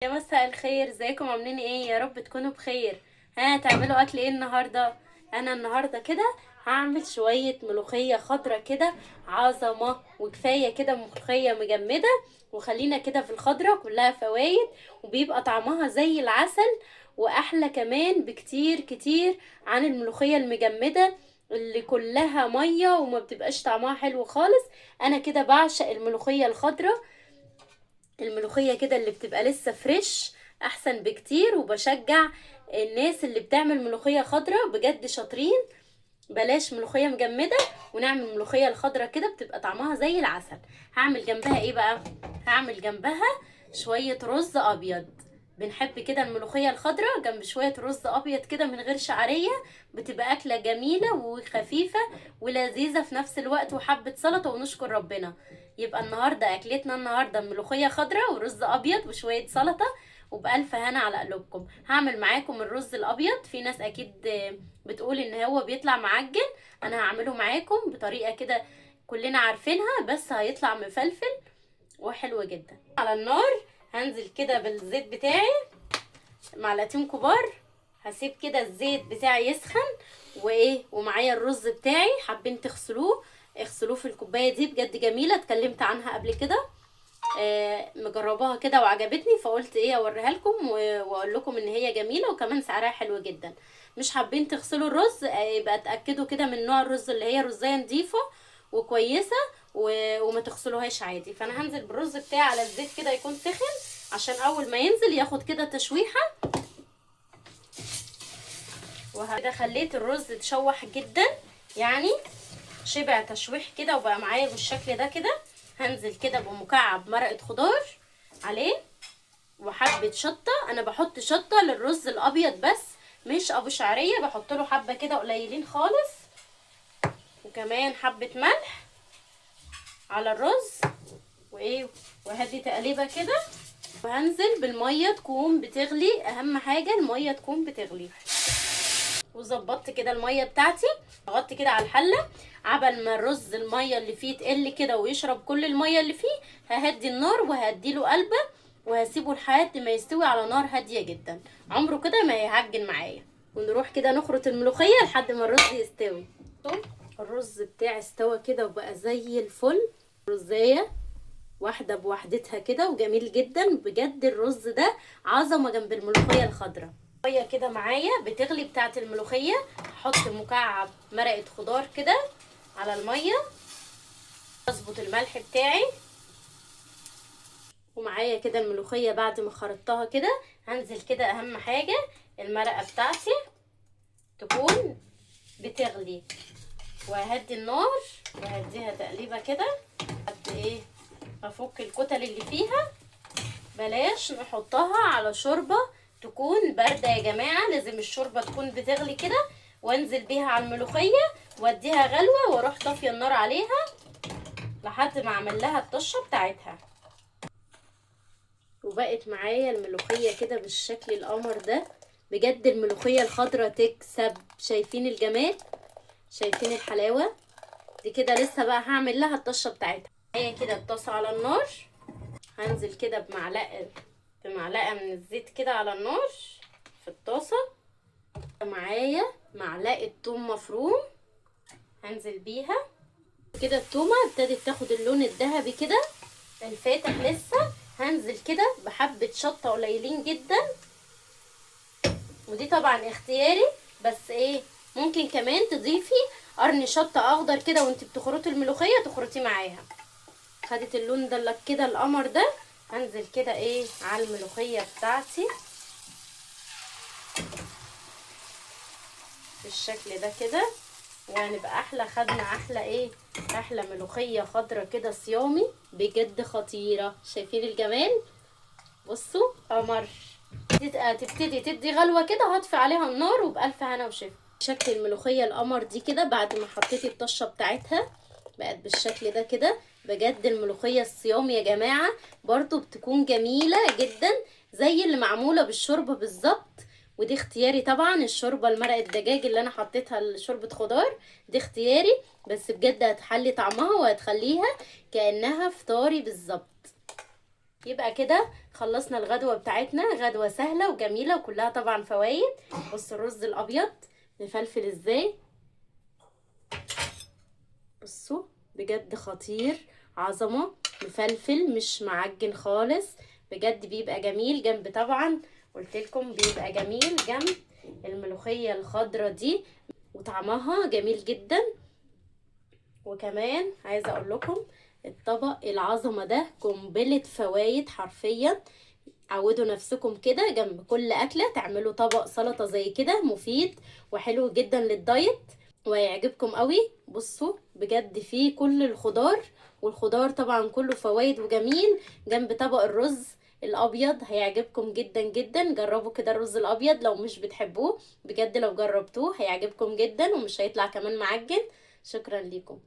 يا مساء الخير، ازيكم؟ عاملين ايه؟ يا رب تكونوا بخير. هتعملوا اكل ايه النهارده؟ انا النهارده كده هعمل شويه ملوخيه خضره كده، عظمه. وكفايه كده ملوخيه مجمده، وخلينا كده في الخضره كلها فوايد، وبيبقى طعمها زي العسل، واحلى كمان بكتير كتير عن الملوخيه المجمده اللي كلها ميه وما بتبقاش طعمها حلو خالص. انا كده بعشق الملوخيه الخضره، الملوخية كده اللي بتبقى لسه فريش احسن بكتير. وبشجع الناس اللي بتعمل ملوخية خضرة، بجد شاطرين. بلاش ملوخية مجمدة، ونعمل ملوخية الخضرة كده بتبقى طعمها زي العسل. هعمل جنبها ايه بقى؟ هعمل جنبها شوية رز ابيض. بنحب كده الملوخية الخضراء جنب شوية رز ابيض كده من غير شعرية، بتبقى اكلة جميلة وخفيفة ولذيذة في نفس الوقت، وحبة سلطة ونشكر ربنا. يبقى النهاردة اكلتنا النهاردة ملوخية خضراء ورز ابيض وشوية سلطة، وبألف هنا على قلوبكم. هعمل معاكم الرز الابيض، في ناس اكيد بتقول ان هو بيطلع معجن. انا هعمله معاكم بطريقة كده كلنا عارفينها، بس هيطلع مفلفل وحلو جدا. على النار هنزل كده بالزيت بتاعي معلقتين كبار. هسيب كده الزيت بتاعي يسخن، ومعايا الرز بتاعي. حابين تغسلوه، اغسلوه في الكوبايه دي، بجد جميله، اتكلمت عنها قبل كده. مجرباها كده وعجبتني، فقلت اوريها لكم واقول لكم ان هي جميله، وكمان سعرها حلو جدا. مش حابين تغسلوا الرز، يبقى اتاكدوا كده من نوع الرز اللي هي رزايه نظيفه وكويسه، وما تغسلوهاش عادي. فانا هنزل بالرز بتاعي على الزيت كده يكون سخن، عشان اول ما ينزل ياخد كده تشويحه. وكده خليت الرز تشوح جدا، يعني شبع تشويح كده وبقى معايا بالشكل ده كده. هنزل كده بمكعب مرقة خضار عليه، وحبة شطة. انا بحط شطة للرز الابيض بس، مش ابو شعرية، بحط له حبة كده قليلين خالص. وكمان حبة ملح على الرز، وهدي تقليبه كده. وهنزل بالمية تكون بتغلي، اهم حاجة المية تكون بتغلي. وظبطت كده الميه بتاعتي، ضغطت كده على الحله عبل ما الرز الميه اللي فيه تقل كده ويشرب كل الميه اللي فيه. ههدي النار وهديله قلبه، وهسيبه لحد ما يستوي على نار هاديه جدا، عمره كده ما هيعجن معايا. ونروح كده نخرط الملوخيه لحد ما الرز يستوي. الرز بتاعي استوى كده وبقى زي الفل، رزايه واحده بوحدتها كده، وجميل جدا بجد. الرز ده عظمه جنب الملوخيه الخضراء. الميه كده معايا بتغلي بتاعه الملوخيه، هحط مكعب مرقه خضار كده على الميه، اظبط الملح بتاعي. ومعايا كده الملوخيه بعد ما خرطتها كده، هنزل كده اهم حاجه المرقه بتاعتي تكون بتغلي، وهدي النار وهديها تقليبه كده قد افك الكتل اللي فيها. بلاش نحطها على شوربه تكون بارده يا جماعه، لازم الشوربه تكون بتغلي كده، وانزل بيها على الملوخيه واديها غلوه، واروح طافيه النار عليها لحد ما اعمل لها الطشه بتاعتها. وبقت معايا الملوخيه كده بالشكل القمر ده، بجد الملوخيه الخضراء تكسب. شايفين الجمال؟ شايفين الحلاوه دي؟ كده لسه بقى هعمل لها الطشه بتاعتها. معايا كده الطاسه على النار، هنزل كده بمعلقه من الزيت كده على النار في الطاسه. معايا معلقه توم مفروم، هنزل بيها كده. التومه ابتدت تاخد اللون الذهبي كده الفاتح لسه. هنزل كده بحبه شطه قليلين جدا، ودي طبعا اختياري، بس ممكن كمان تضيفي قرن شطه اخضر كده وانت بتخرطي الملوخيه تخرطي معاها. خدت اللون ده كده القمر ده، هنزل كده على الملوخيه بتاعتي بالشكل ده كده، وهنبقى خدنا احلى ملوخيه خضره كده صيامي، بجد خطيره. شايفين الجمال؟ بصوا قمر. تبتدي تدي غلوه كده، هطفي عليها النار وبألف هنا وشفا. شكل الملوخيه القمر دي كده بعد ما حطيتي الطشه بتاعتها بقت بالشكل ده كده. بجد الملوخيه الصيام يا جماعه برضو بتكون جميله جدا، زي اللي معموله بالشوربه بالظبط. ودي اختياري طبعا، الشوربه المرق الدجاج اللي انا حطيتها شوربه خضار دي اختياري، بس بجد هتحلي طعمها وهتخليها كانها فطاري بالظبط. يبقى كده خلصنا الغدوة بتاعتنا، غدوة سهلة وجميلة وكلها طبعا فوايد. بصوا الرز الابيض مفلفل ازاي، بصوا بجد خطير، عظمة، مفلفل مش معجن خالص، بجد بيبقى جميل جنب، طبعا قلتلكم بيبقى جميل جنب الملوخية الخضرة دي، وطعمها جميل جدا. وكمان عايزة اقول لكم الطبق العظمة ده قنبلة فوايد حرفيا. عودوا نفسكم كده جنب كل اكلة تعملوا طبق سلطة زي كده، مفيد وحلو جدا للدايت وهيعجبكم قوي. بصوا بجد فيه كل الخضار، والخضار طبعا كله فوائد وجميل جنب طبق الرز الابيض، هيعجبكم جدا جدا. جربوا كده الرز الابيض لو مش بتحبوه، بجد لو جربتوه هيعجبكم جدا ومش هيطلع كمان معجن. شكرا ليكم.